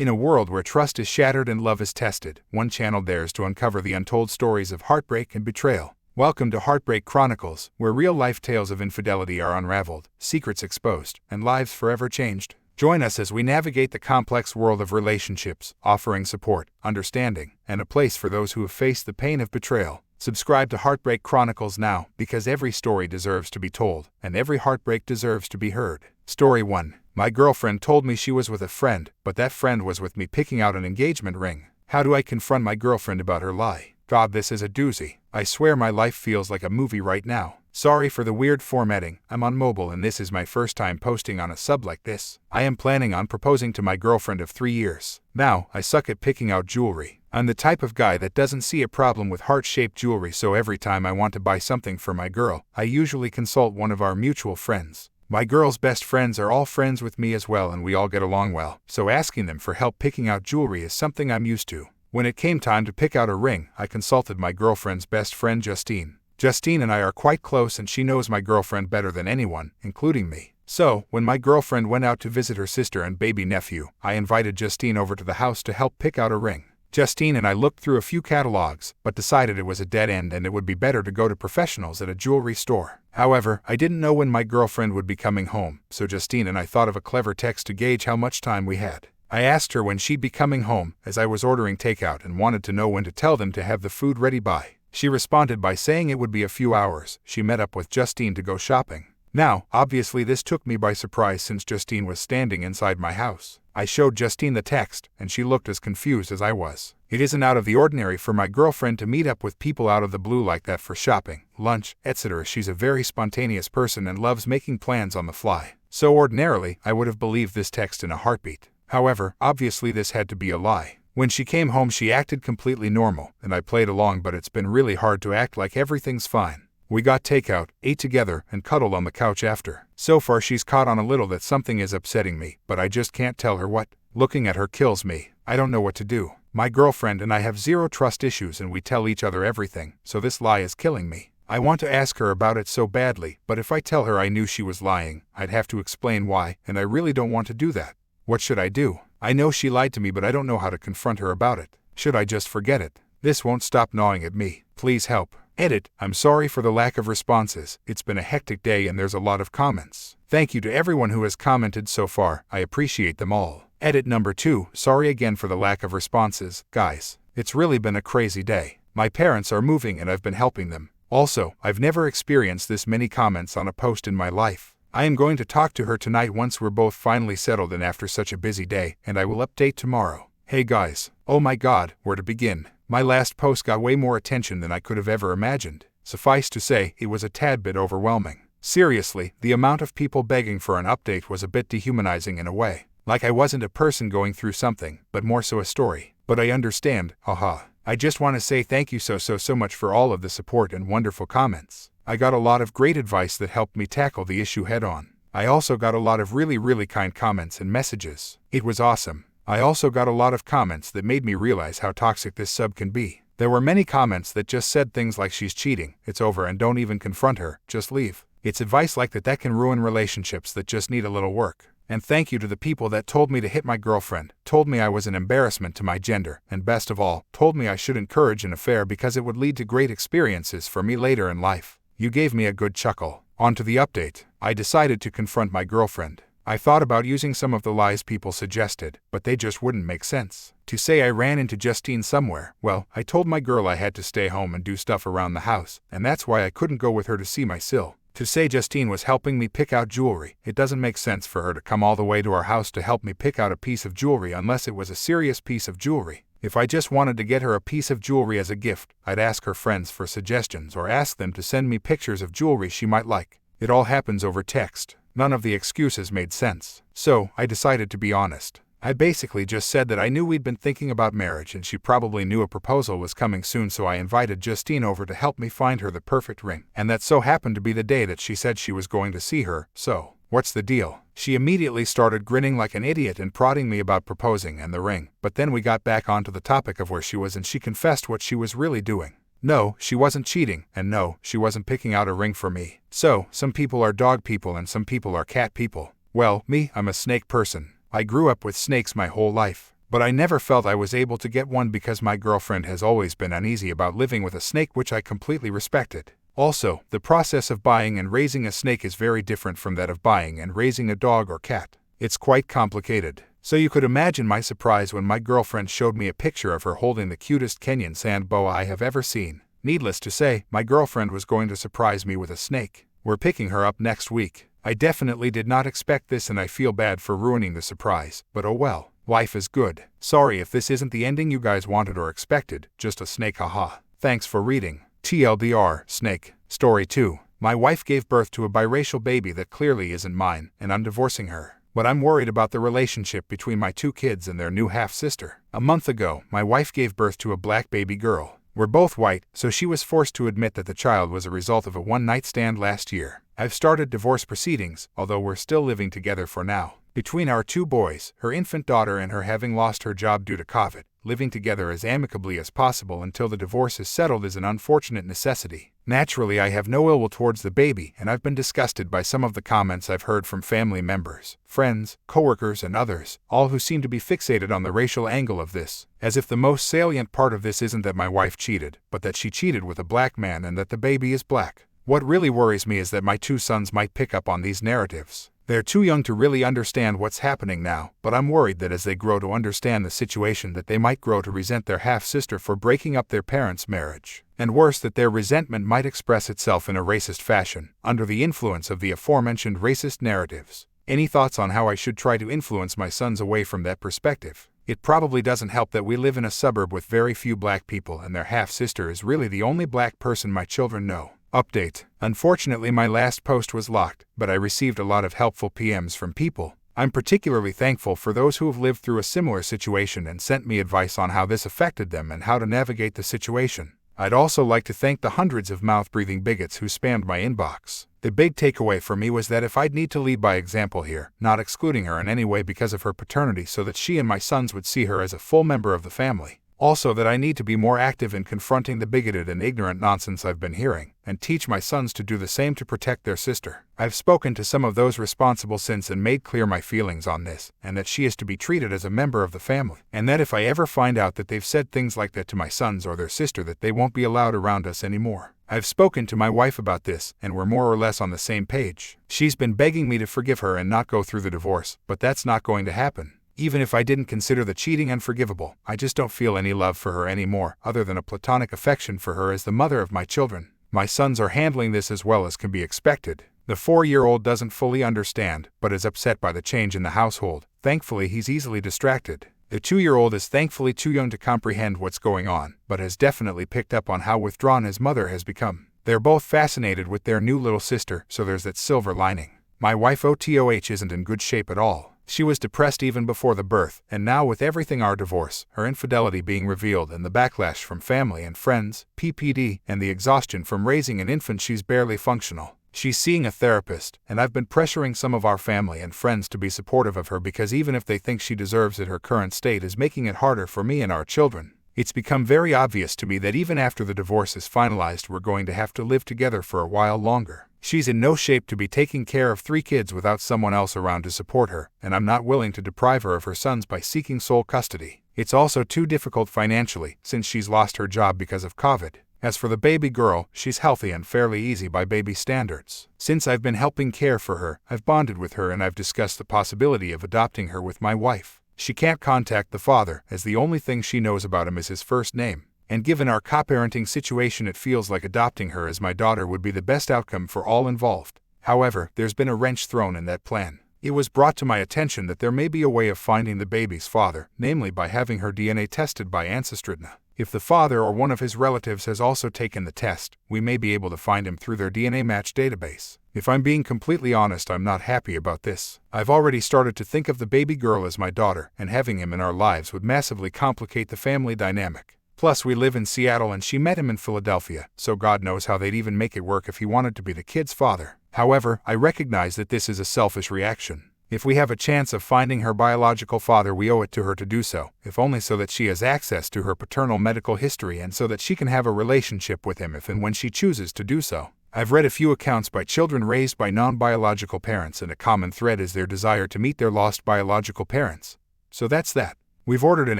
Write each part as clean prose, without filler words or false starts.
In a world where trust is shattered and love is tested, one channel dares to uncover the untold stories of heartbreak and betrayal. Welcome to Heartbreak Chronicles, where real-life tales of infidelity are unraveled, secrets exposed, and lives forever changed. Join us as we navigate the complex world of relationships, offering support, understanding, and a place for those who have faced the pain of betrayal. Subscribe to Heartbreak Chronicles now, because every story deserves to be told, and every heartbreak deserves to be heard. Story 1. My girlfriend told me she was with a friend, but that friend was with me picking out an engagement ring. How do I confront my girlfriend about her lie? God, this is a doozy. I swear my life feels like a movie right now. Sorry for the weird formatting, I'm on mobile and this is my first time posting on a sub like this. I am planning on proposing to my girlfriend of 3 years. Now, I suck at picking out jewelry. I'm the type of guy that doesn't see a problem with heart-shaped jewelry, so every time I want to buy something for my girl, I usually consult one of our mutual friends. My girl's best friends are all friends with me as well and we all get along well, so asking them for help picking out jewelry is something I'm used to. When it came time to pick out a ring, I consulted my girlfriend's best friend Justine. Justine and I are quite close and she knows my girlfriend better than anyone, including me. So, when my girlfriend went out to visit her sister and baby nephew, I invited Justine over to the house to help pick out a ring. Justine and I looked through a few catalogs, but decided it was a dead end and it would be better to go to professionals at a jewelry store. However, I didn't know when my girlfriend would be coming home, so Justine and I thought of a clever text to gauge how much time we had. I asked her when she'd be coming home, as I was ordering takeout and wanted to know when to tell them to have the food ready by. She responded by saying it would be a few hours. She met up with Justine to go shopping. Now, obviously this took me by surprise since Justine was standing inside my house. I showed Justine the text, and she looked as confused as I was. It isn't out of the ordinary for my girlfriend to meet up with people out of the blue like that for shopping, lunch, etc. She's a very spontaneous person and loves making plans on the fly. So ordinarily, I would have believed this text in a heartbeat. However, obviously this had to be a lie. When she came home she acted completely normal, and I played along, but it's been really hard to act like everything's fine. We got takeout, ate together, and cuddled on the couch after. So far she's caught on a little that something is upsetting me, but I just can't tell her what. Looking at her kills me. I don't know what to do. My girlfriend and I have zero trust issues and we tell each other everything, so this lie is killing me. I want to ask her about it so badly, but if I tell her I knew she was lying, I'd have to explain why, and I really don't want to do that. What should I do? I know she lied to me, but I don't know how to confront her about it. Should I just forget it? This won't stop gnawing at me. Please help. Edit. I'm sorry for the lack of responses. It's been a hectic day and there's a lot of comments. Thank you to everyone who has commented so far. I appreciate them all. Edit number 2. Sorry again for the lack of responses, guys. It's really been a crazy day. My parents are moving and I've been helping them. Also, I've never experienced this many comments on a post in my life. I am going to talk to her tonight once we're both finally settled and after such a busy day, and I will update tomorrow. Hey guys. Oh my god, where to begin? My last post got way more attention than I could have ever imagined. Suffice to say, it was a tad bit overwhelming. Seriously, the amount of people begging for an update was a bit dehumanizing in a way. Like I wasn't a person going through something, but more so a story. But I understand, haha. I just want to say thank you so much for all of the support and wonderful comments. I got a lot of great advice that helped me tackle the issue head on. I also got a lot of really kind comments and messages. It was awesome. I also got a lot of comments that made me realize how toxic this sub can be. There were many comments that just said things like she's cheating, it's over and don't even confront her, just leave. It's advice like that can ruin relationships that just need a little work. And thank you to the people that told me to hit my girlfriend, told me I was an embarrassment to my gender, and best of all, told me I should encourage an affair because it would lead to great experiences for me later in life. You gave me a good chuckle. On to the update. I decided to confront my girlfriend. I thought about using some of the lies people suggested, but they just wouldn't make sense. To say I ran into Justine somewhere, well, I told my girl I had to stay home and do stuff around the house, and that's why I couldn't go with her to see my sil. To say Justine was helping me pick out jewelry, it doesn't make sense for her to come all the way to our house to help me pick out a piece of jewelry unless it was a serious piece of jewelry. If I just wanted to get her a piece of jewelry as a gift, I'd ask her friends for suggestions or ask them to send me pictures of jewelry she might like. It all happens over text. None of the excuses made sense. So, I decided to be honest. I basically just said that I knew we'd been thinking about marriage and she probably knew a proposal was coming soon, so I invited Justine over to help me find her the perfect ring. And that so happened to be the day that she said she was going to see her, so, what's the deal? She immediately started grinning like an idiot and prodding me about proposing and the ring, but then we got back onto the topic of where she was and she confessed what she was really doing. No, she wasn't cheating, and no, she wasn't picking out a ring for me. So, some people are dog people and some people are cat people. Well, me, I'm a snake person. I grew up with snakes my whole life. but I never felt I was able to get one because my girlfriend has always been uneasy about living with a snake, which I completely respected. Also, the process of buying and raising a snake is very different from that of buying and raising a dog or cat. It's quite complicated. So you could imagine my surprise when my girlfriend showed me a picture of her holding the cutest Kenyan sand boa I have ever seen. Needless to say, my girlfriend was going to surprise me with a snake. We're picking her up next week. I definitely did not expect this and I feel bad for ruining the surprise, but oh well, life is good. Sorry if this isn't the ending you guys wanted or expected, just a snake, haha. Thanks for reading. TLDR, Snake. Story 2. My wife gave birth to a biracial baby that clearly isn't mine, and I'm divorcing her. But I'm worried about the relationship between my 2 kids and their new half-sister. A month ago, my wife gave birth to a black baby girl. We're both white, so she was forced to admit that the child was a result of a one-night stand last year. I've started divorce proceedings, although we're still living together for now. Between our 2 boys, her infant daughter and her having lost her job due to COVID, living together as amicably as possible until the divorce is settled is an unfortunate necessity. Naturally, I have no ill will towards the baby, and I've been disgusted by some of the comments I've heard from family members, friends, coworkers, and others, all who seem to be fixated on the racial angle of this, as if the most salient part of this isn't that my wife cheated, but that she cheated with a black man and that the baby is black. What really worries me is that my 2 sons might pick up on these narratives. They're too young to really understand what's happening now, but I'm worried that as they grow to understand the situation that they might grow to resent their half-sister for breaking up their parents' marriage. And worse, that their resentment might express itself in a racist fashion, under the influence of the aforementioned racist narratives. Any thoughts on how I should try to influence my sons away from that perspective? It probably doesn't help that we live in a suburb with very few black people and their half-sister is really the only black person my children know. Update. Unfortunately, my last post was locked, but I received a lot of helpful PMs from people. I'm particularly thankful for those who have lived through a similar situation and sent me advice on how this affected them and how to navigate the situation. I'd also like to thank the hundreds of mouth-breathing bigots who spammed my inbox. The big takeaway for me was that if I'd need to lead by example here, not excluding her in any way because of her paternity so that she and my sons would see her as a full member of the family. Also that I need to be more active in confronting the bigoted and ignorant nonsense I've been hearing, and teach my sons to do the same to protect their sister. I've spoken to some of those responsible since and made clear my feelings on this, and that she is to be treated as a member of the family, and that if I ever find out that they've said things like that to my sons or their sister that they won't be allowed around us anymore. I've spoken to my wife about this, and we're more or less on the same page. She's been begging me to forgive her and not go through the divorce, but that's not going to happen. Even if I didn't consider the cheating unforgivable, I just don't feel any love for her anymore, other than a platonic affection for her as the mother of my children. My sons are handling this as well as can be expected. The 4-year-old doesn't fully understand, but is upset by the change in the household. Thankfully, he's easily distracted. The 2-year-old is thankfully too young to comprehend what's going on, but has definitely picked up on how withdrawn his mother has become. They're both fascinated with their new little sister, so there's that silver lining. My wife OTOH isn't in good shape at all. She was depressed even before the birth, and now with everything our divorce, her infidelity being revealed and the backlash from family and friends, PPD, and the exhaustion from raising an infant, she's barely functional. She's seeing a therapist, and I've been pressuring some of our family and friends to be supportive of her because even if they think she deserves it, her current state is making it harder for me and our children. It's become very obvious to me that even after the divorce is finalized, we're going to have to live together for a while longer. She's in no shape to be taking care of 3 kids without someone else around to support her, and I'm not willing to deprive her of her sons by seeking sole custody. It's also too difficult financially, since she's lost her job because of COVID. As for the baby girl, she's healthy and fairly easy by baby standards. Since I've been helping care for her, I've bonded with her and I've discussed the possibility of adopting her with my wife. She can't contact the father, as the only thing she knows about him is his first name. And given our co-parenting situation, it feels like adopting her as my daughter would be the best outcome for all involved. However, there's been a wrench thrown in that plan. It was brought to my attention that there may be a way of finding the baby's father, namely by having her DNA tested by Ancestry.na. If the father or one of his relatives has also taken the test, we may be able to find him through their DNA match database. If I'm being completely honest, I'm not happy about this. I've already started to think of the baby girl as my daughter, and having him in our lives would massively complicate the family dynamic. Plus, we live in Seattle and she met him in Philadelphia, so God knows how they'd even make it work if he wanted to be the kid's father. However, I recognize that this is a selfish reaction. If we have a chance of finding her biological father, we owe it to her to do so, if only so that she has access to her paternal medical history and so that she can have a relationship with him if and when she chooses to do so. I've read a few accounts by children raised by non-biological parents, and a common thread is their desire to meet their lost biological parents. So that's that. We've ordered an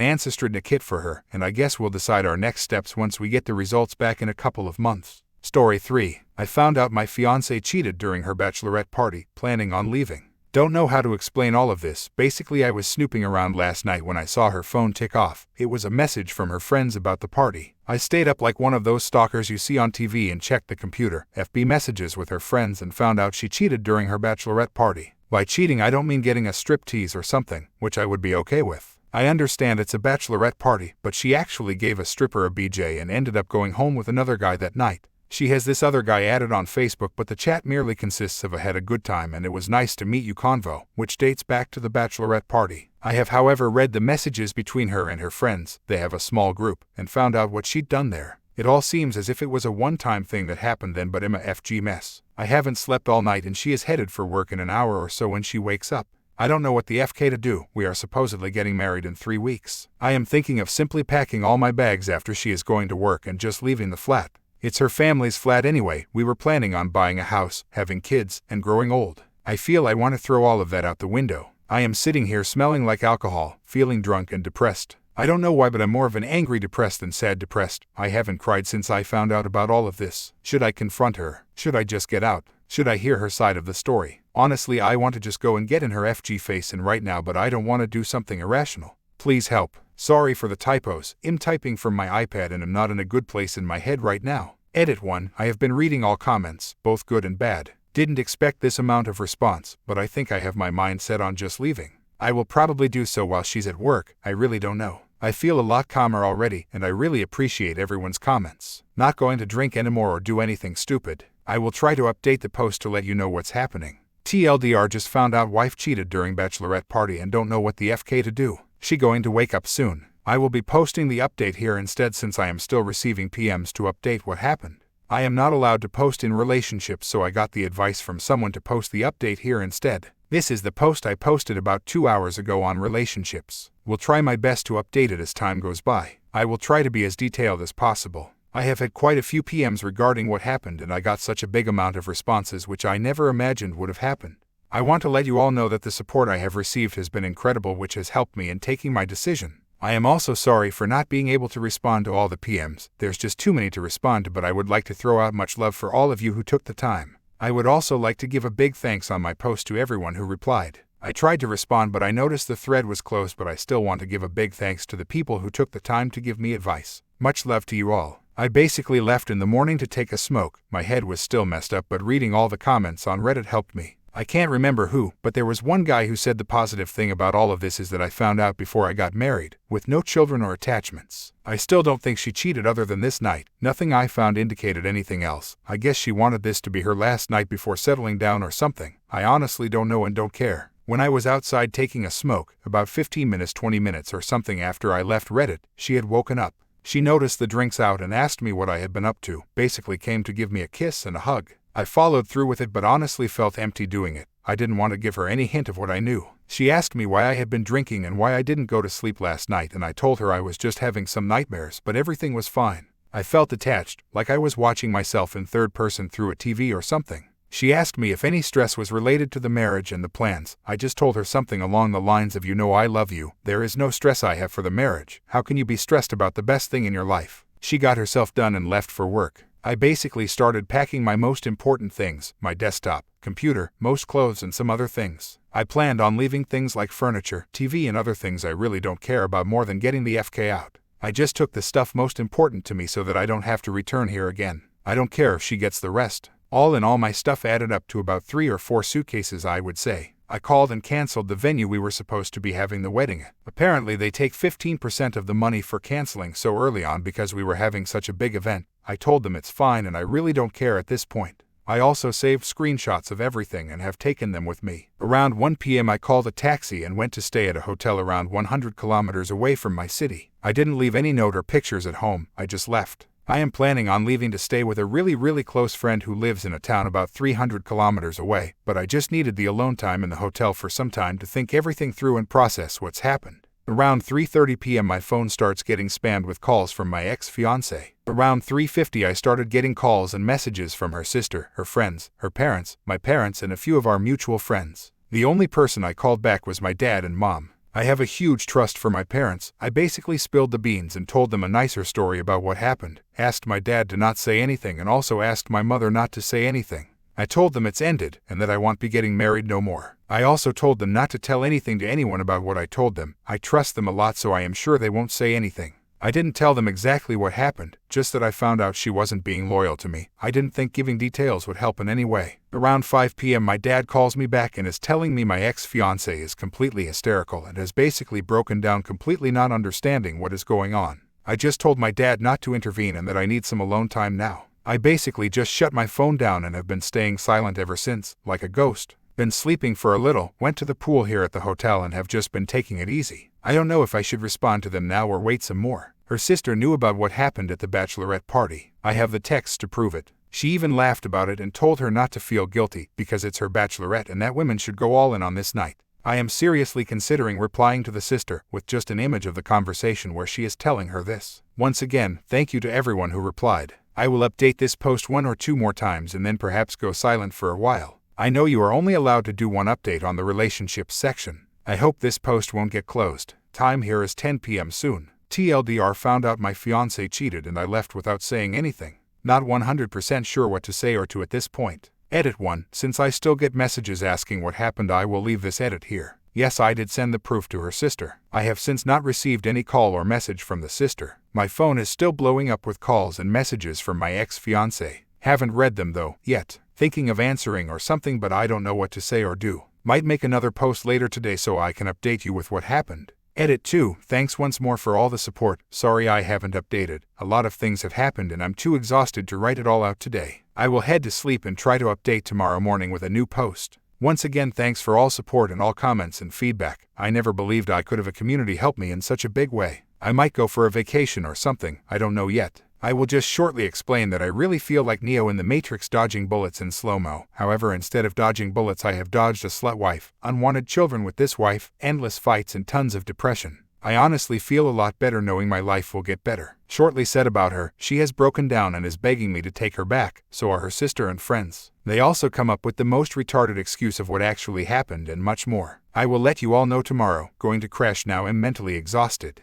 ancestry kit for her, and I guess we'll decide our next steps once we get the results back in a couple of months. Story 3. I found out my fiancée cheated during her bachelorette party, planning on leaving. Don't know how to explain all of this. Basically, I was snooping around last night when I saw her phone tick off. It was a message from her friends about the party. I stayed up like one of those stalkers you see on TV and checked the computer, FB messages with her friends, and found out she cheated during her bachelorette party. By cheating, I don't mean getting a striptease or something, which I would be okay with. I understand it's a bachelorette party, but she actually gave a stripper a BJ and ended up going home with another guy that night. She has this other guy added on Facebook, but the chat merely consists of a "had a good time and it was nice to meet you" convo, which dates back to the bachelorette party. I have, however, read the messages between her and her friends, they have a small group, and found out what she'd done there. It all seems as if it was a one-time thing that happened then, but I'm a FG mess. I haven't slept all night and she is headed for work in an hour or so when she wakes up. I don't know what the FK to do. We are supposedly getting married in 3 weeks. I am thinking of simply packing all my bags after she is going to work and just leaving the flat. It's her family's flat anyway. We were planning on buying a house, having kids, and growing old. I feel I want to throw all of that out the window. I am sitting here smelling like alcohol, feeling drunk and depressed. I don't know why, but I'm more of an angry depressed than sad depressed. I haven't cried since I found out about all of this. Should I confront her? Should I just get out? Should I hear her side of the story? Honestly, I want to just go and get in her FG face and right now, but I don't want to do something irrational. Please help. Sorry for the typos. I'm typing from my iPad and I'm not in a good place in my head right now. Edit 1. I have been reading all comments, both good and bad. Didn't expect this amount of response, but I think I have my mind set on just leaving. I will probably do so while she's at work. I really don't know. I feel a lot calmer already, and I really appreciate everyone's comments. Not going to drink anymore or do anything stupid. I will try to update the post to let you know what's happening. TLDR, just found out wife cheated during bachelorette party and don't know what the FK to do. She going to wake up soon. I will be posting the update here instead since I am still receiving PMs to update what happened. I am not allowed to post in relationships, so I got the advice from someone to post the update here instead. This is the post I posted about 2 hours ago on relationships. Will try my best to update it as time goes by. I will try to be as detailed as possible. I have had quite a few PMs regarding what happened and I got such a big amount of responses which I never imagined would have happened. I want to let you all know that the support I have received has been incredible, which has helped me in taking my decision. I am also sorry for not being able to respond to all the PMs. There's just too many to respond to, but I would like to throw out much love for all of you who took the time. I would also like to give a big thanks on my post to everyone who replied. I tried to respond, but I noticed the thread was closed, but I still want to give a big thanks to the people who took the time to give me advice. Much love to you all. I basically left in the morning to take a smoke. My head was still messed up, but reading all the comments on Reddit helped me. I can't remember who, but there was one guy who said the positive thing about all of this is that I found out before I got married, with no children or attachments. I still don't think she cheated other than this night. Nothing I found indicated anything else. I guess she wanted this to be her last night before settling down or something. I honestly don't know and don't care. When I was outside taking a smoke, about 15 minutes, 20 minutes or something after I left Reddit, she had woken up. She noticed the drinks out and asked me what I had been up to. Basically came to give me a kiss and a hug. I followed through with it, but honestly felt empty doing it. I didn't want to give her any hint of what I knew. She asked me why I had been drinking and why I didn't go to sleep last night, and I told her I was just having some nightmares, but everything was fine. I felt detached, like I was watching myself in third person through a TV or something. She asked me if any stress was related to the marriage and the plans. I just told her something along the lines of, "You know I love you. There is no stress I have for the marriage. How can you be stressed about the best thing in your life?" She got herself done and left for work. I basically started packing my most important things, my desktop, computer, most clothes and some other things. I planned on leaving things like furniture, TV and other things I really don't care about more than getting the FK out. I just took the stuff most important to me so that I don't have to return here again. I don't care if she gets the rest. All in all, my stuff added up to about 3 or 4 suitcases, I would say. I called and canceled the venue we were supposed to be having the wedding at. Apparently they take 15% of the money for canceling so early on because we were having such a big event. I told them it's fine and I really don't care at this point. I also saved screenshots of everything and have taken them with me. Around 1 p.m. I called a taxi and went to stay at a hotel around 100 kilometers away from my city. I didn't leave any note or pictures at home, I just left. I am planning on leaving to stay with a really close friend who lives in a town about 300 kilometers away, but I just needed the alone time in the hotel for some time to think everything through and process what's happened. Around 3:30 p.m. my phone starts getting spammed with calls from my ex-fiancée. Around 3:50 I started getting calls and messages from her sister, her friends, her parents, my parents and a few of our mutual friends. The only person I called back was my dad and mom. I have a huge trust for my parents. I basically spilled the beans and told them a nicer story about what happened, asked my dad to not say anything and also asked my mother not to say anything. I told them it's ended and that I won't be getting married no more. I also told them not to tell anything to anyone about what I told them. I trust them a lot, so I am sure they won't say anything. I didn't tell them exactly what happened, just that I found out she wasn't being loyal to me. I didn't think giving details would help in any way. Around 5 p.m. my dad calls me back and is telling me my ex-fiancée is completely hysterical and has basically broken down, completely not understanding what is going on. I just told my dad not to intervene and that I need some alone time now. I basically just shut my phone down and have been staying silent ever since, like a ghost. Been sleeping for a little, went to the pool here at the hotel and have just been taking it easy. I don't know if I should respond to them now or wait some more. Her sister knew about what happened at the bachelorette party. I have the texts to prove it. She even laughed about it and told her not to feel guilty because it's her bachelorette and that women should go all in on this night. I am seriously considering replying to the sister with just an image of the conversation where she is telling her this. Once again, thank you to everyone who replied. I will update this post 1 or 2 more times and then perhaps go silent for a while. I know you are only allowed to do one update on the relationships section. I hope this post won't get closed. Time here is 10 p.m. soon. TLDR, found out my fiancé cheated and I left without saying anything. Not 100% sure what to say or to at this point. Edit 1. Since I still get messages asking what happened, I will leave this edit here. Yes, I did send the proof to her sister. I have since not received any call or message from the sister. My phone is still blowing up with calls and messages from my ex-fiancé. Haven't read them though, yet. Thinking of answering or something, but I don't know what to say or do. Might make another post later today so I can update you with what happened. Edit 2. Thanks once more for all the support. Sorry I haven't updated. A lot of things have happened and I'm too exhausted to write it all out today. I will head to sleep and try to update tomorrow morning with a new post. Once again, thanks for all support and all comments and feedback. I never believed I could have a community help me in such a big way. I might go for a vacation or something, I don't know yet. I will just shortly explain that I really feel like Neo in the Matrix dodging bullets in slow-mo. However, instead of dodging bullets, I have dodged a slut wife, unwanted children with this wife, endless fights and tons of depression. I honestly feel a lot better knowing my life will get better. Shortly said about her, she has broken down and is begging me to take her back, so are her sister and friends. They also come up with the most retarded excuse of what actually happened and much more. I will let you all know tomorrow. Going to crash now, am mentally exhausted.